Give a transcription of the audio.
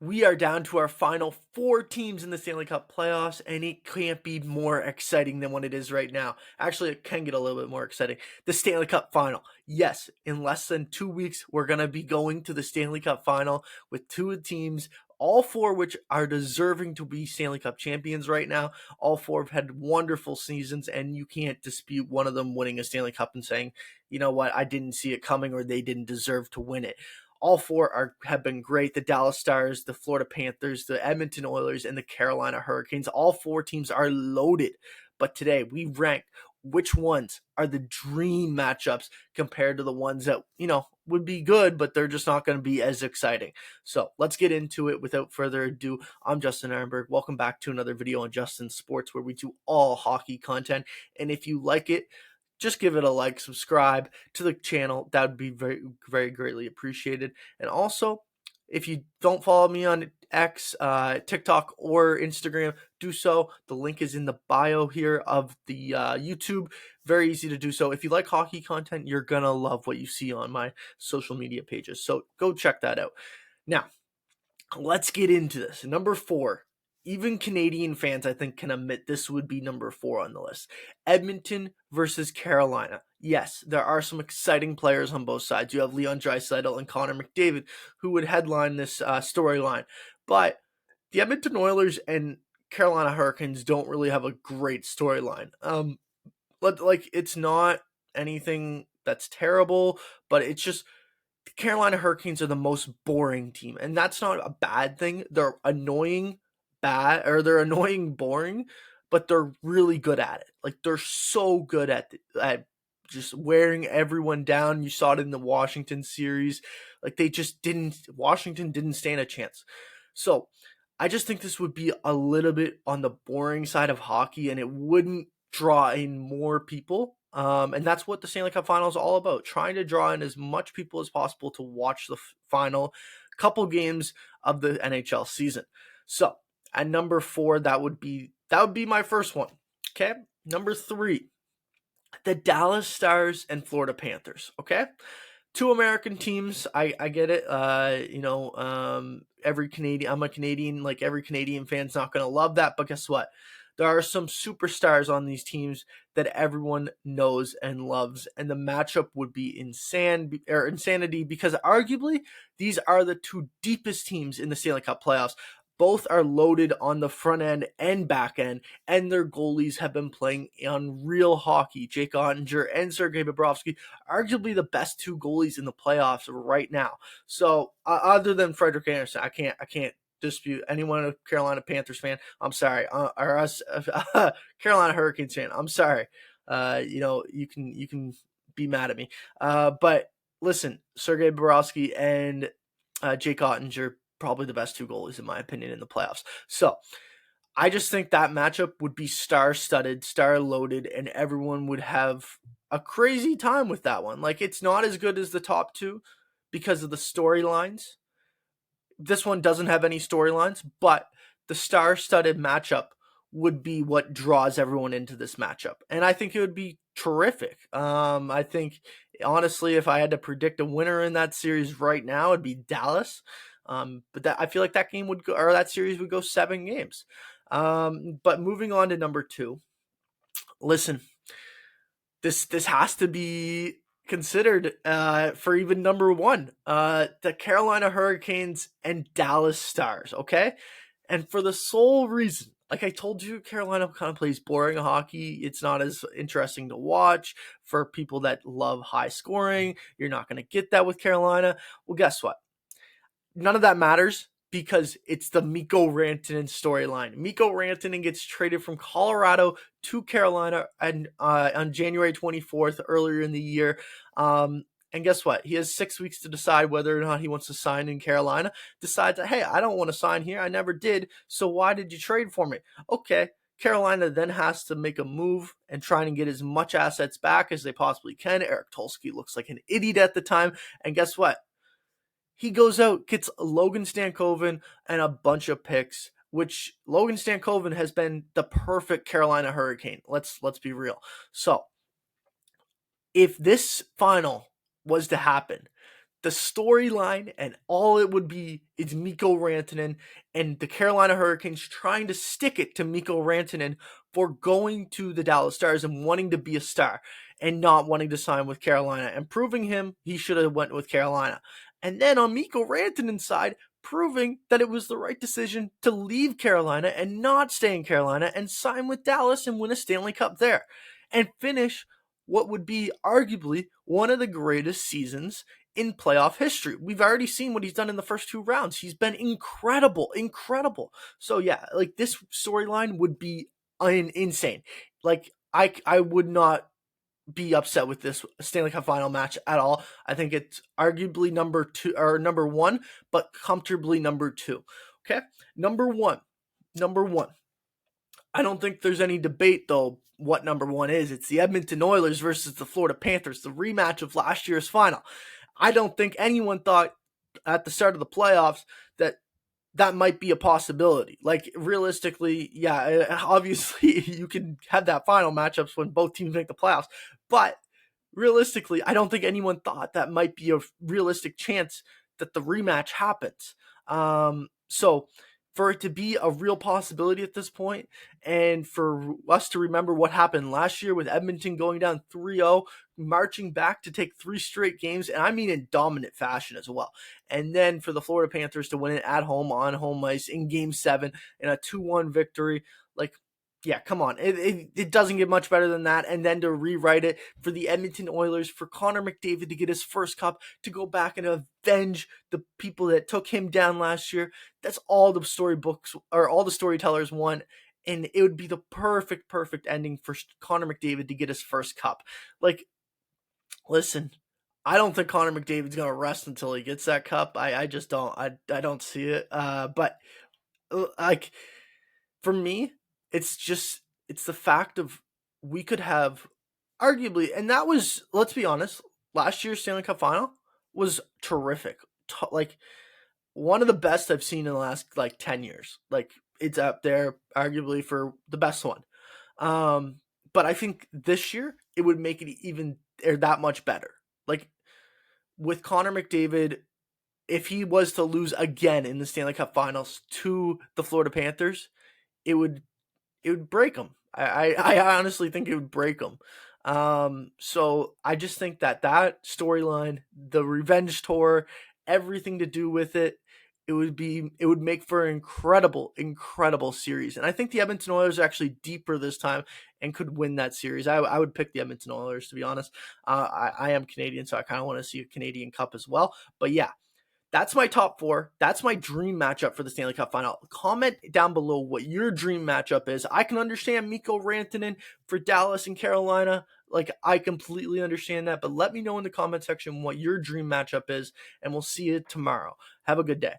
We are down to our final four teams in the Stanley Cup playoffs, and it can't be more exciting than what it is right now. Actually, it can get a little bit more exciting. The Stanley Cup final. Yes, in less than 2 weeks, we're going to be going to the Stanley Cup final with two teams, all four which are deserving to be Stanley Cup champions right now. All four have had wonderful seasons, and you can't dispute one of them winning a Stanley Cup and saying, you know what, I didn't see it coming or they didn't deserve to win it. All four have been great. The Dallas Stars, the Florida Panthers, the Edmonton Oilers, and the Carolina Hurricanes. All four teams are loaded. But today we rank which ones are the dream matchups compared to the ones that, would be good, but they're just not going to be as exciting. So let's get into it without further ado. I'm Justin Ehrenberg. Welcome back to another video on Justin Sports, where we do all hockey content. And if you like it, just give it a like, subscribe to the channel. That would be very, very greatly appreciated. And also, if you don't follow me on X, TikTok, or Instagram, do so. The link is in the bio here of the YouTube. Very easy to do so. If you like hockey content, you're going to love what you see on my social media pages. So go check that out. Now, let's get into this. Number 4. Even Canadian fans, I think, can admit this would be number 4 on the list. Edmonton versus Carolina. Yes, there are some exciting players on both sides. You have Leon Draisaitl and Connor McDavid, who would headline this storyline. But the Edmonton Oilers and Carolina Hurricanes don't really have a great storyline. It's not anything that's terrible, but it's just the Carolina Hurricanes are the most boring team, and that's not a bad thing. They're annoying they're annoying boring, but they're really good at it. Like, they're so good at just wearing everyone down. You saw it in the Washington series. Like, Washington didn't stand a chance. So I just think this would be a little bit on the boring side of hockey, and it wouldn't draw in more people. And that's what the Stanley Cup final is all about, trying to draw in as much people as possible to watch the final couple games of the NHL season. So at number 4, that would be my first one. Okay. Number 3, the Dallas Stars and Florida Panthers. Okay. Two American teams. I get it. Every Canadian, I'm a Canadian, like every Canadian fan's not going to love that. But guess what? There are some superstars on these teams that everyone knows and loves. And the matchup would be insanity, because arguably these are the two deepest teams in the Stanley Cup playoffs. Both are loaded on the front end and back end, and their goalies have been playing unreal hockey. Jake Ottinger and Sergei Bobrovsky, arguably the best two goalies in the playoffs right now. So other than Frederik Andersen, I can't dispute anyone a Carolina Panthers fan. I'm sorry, or us Carolina Hurricanes fan. I'm sorry. You can be mad at me. But listen, Sergei Bobrovsky and Jake Ottinger, probably the best two goalies in my opinion in the playoffs. So I just think that matchup would be star-studded, star-loaded, and everyone would have a crazy time with that one. Like, it's not as good as the top two because of the storylines. This one doesn't have any storylines, but the star-studded matchup would be what draws everyone into this matchup. And I think it would be terrific. I think, honestly, if I had to predict a winner in that series right now, it'd be Dallas. But I feel like that series would go 7 games. But moving on to number 2, listen, this has to be considered for even number 1, the Carolina Hurricanes and Dallas Stars. Okay, and for the sole reason, like I told you, Carolina kind of plays boring hockey. It's not as interesting to watch for people that love high scoring. You're not going to get that with Carolina. Well, guess what? None of that matters, because it's the Mikko Rantanen storyline. Mikko Rantanen gets traded from Colorado to Carolina on January 24th, earlier in the year. And guess what? He has 6 weeks to decide whether or not he wants to sign in Carolina. Decides that, hey, I don't want to sign here. I never did. So why did you trade for me? Okay. Carolina then has to make a move and try and get as much assets back as they possibly can. Eric Tulsky looks like an idiot at the time. And guess what? He goes out, gets Logan Stankoven and a bunch of picks, which Logan Stankoven has been the perfect Carolina Hurricane. Let's be real. So if this final was to happen, the storyline and all it would be is Mikko Rantanen and the Carolina Hurricanes trying to stick it to Mikko Rantanen for going to the Dallas Stars and wanting to be a star and not wanting to sign with Carolina and proving him he should have went with Carolina. And then on Mikko Rantanen's side, proving that it was the right decision to leave Carolina and not stay in Carolina and sign with Dallas and win a Stanley Cup there and finish what would be arguably one of the greatest seasons in playoff history. We've already seen what he's done in the first 2 rounds. He's been incredible. So yeah, like this storyline would be insane. Like I would not be upset with this Stanley Cup final match at all. I think it's arguably number 2 or number 1, but comfortably number 2. Okay? Number 1. I don't think there's any debate though what number 1 is. It's the Edmonton Oilers versus the Florida Panthers, the rematch of last year's final. I don't think anyone thought at the start of the playoffs that might be a possibility. Like realistically, yeah, obviously you can have that final matchups when both teams make the playoffs, but realistically, I don't think anyone thought that might be a realistic chance that the rematch happens. So for it to be a real possibility at this point, and for us to remember what happened last year with Edmonton going down 3-0, marching back to take 3 straight games, and I mean in dominant fashion as well. And then for the Florida Panthers to win it at home on home ice in Game 7 in a 2-1 victory, like, yeah, come on. It doesn't get much better than that. And then to rewrite it for the Edmonton Oilers, for Connor McDavid to get his first cup, to go back and avenge the people that took him down last year. That's all the storybooks or all the storytellers want. And it would be the perfect ending for Connor McDavid to get his first cup. Like, listen, I don't think Connor McDavid's going to rest until he gets that cup. I just don't. I don't see it. But like, for me, it's the fact of we could have arguably, and that was, let's be honest, last year's Stanley Cup final was terrific. Like one of the best I've seen in the last like 10 years. Like it's up there arguably for the best one. But I think this year it would make it even that much better. Like with Connor McDavid, if he was to lose again in the Stanley Cup finals to the Florida Panthers, it would break them. I honestly think it would break them. So I just think that storyline, the revenge tour, everything to do with it, it would make for an incredible series. And I think the Edmonton Oilers are actually deeper this time and could win that series. I would pick the Edmonton Oilers, to be honest. I am Canadian, so I kind of want to see a Canadian Cup as well. But yeah, that's my top 4. That's my dream matchup for the Stanley Cup final. Comment down below what your dream matchup is. I can understand Mikko Rantanen for Dallas and Carolina. Like, I completely understand that. But let me know in the comment section what your dream matchup is, and we'll see you tomorrow. Have a good day.